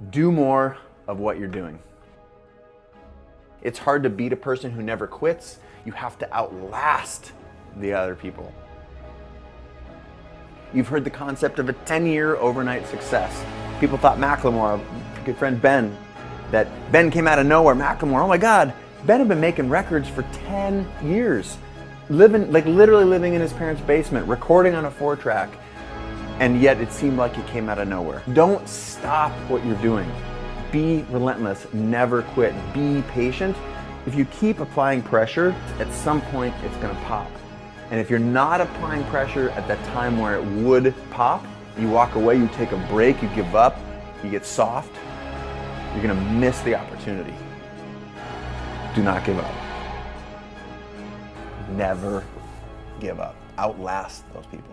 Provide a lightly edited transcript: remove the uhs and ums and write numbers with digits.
Do more of what you're doing. It's hard to beat a person who never quits. You have to outlast the other people. You've heard the concept of a 10-year overnight success. People thought Macklemore, a good friend Ben, that Ben came out of nowhere. Macklemore, oh my God, Ben had been making records for 10 years. Literally living in his parents' basement, recording on a 4-track, and yet it seemed like he came out of nowhere. Don't stop what you're doing. Be relentless, never quit, be patient. If you keep applying pressure, at some point it's gonna pop. And if you're not applying pressure at that time where it would pop, you walk away, you take a break, you give up, you get soft, you're gonna miss the opportunity. Do not give up. Never give up. Outlast those people.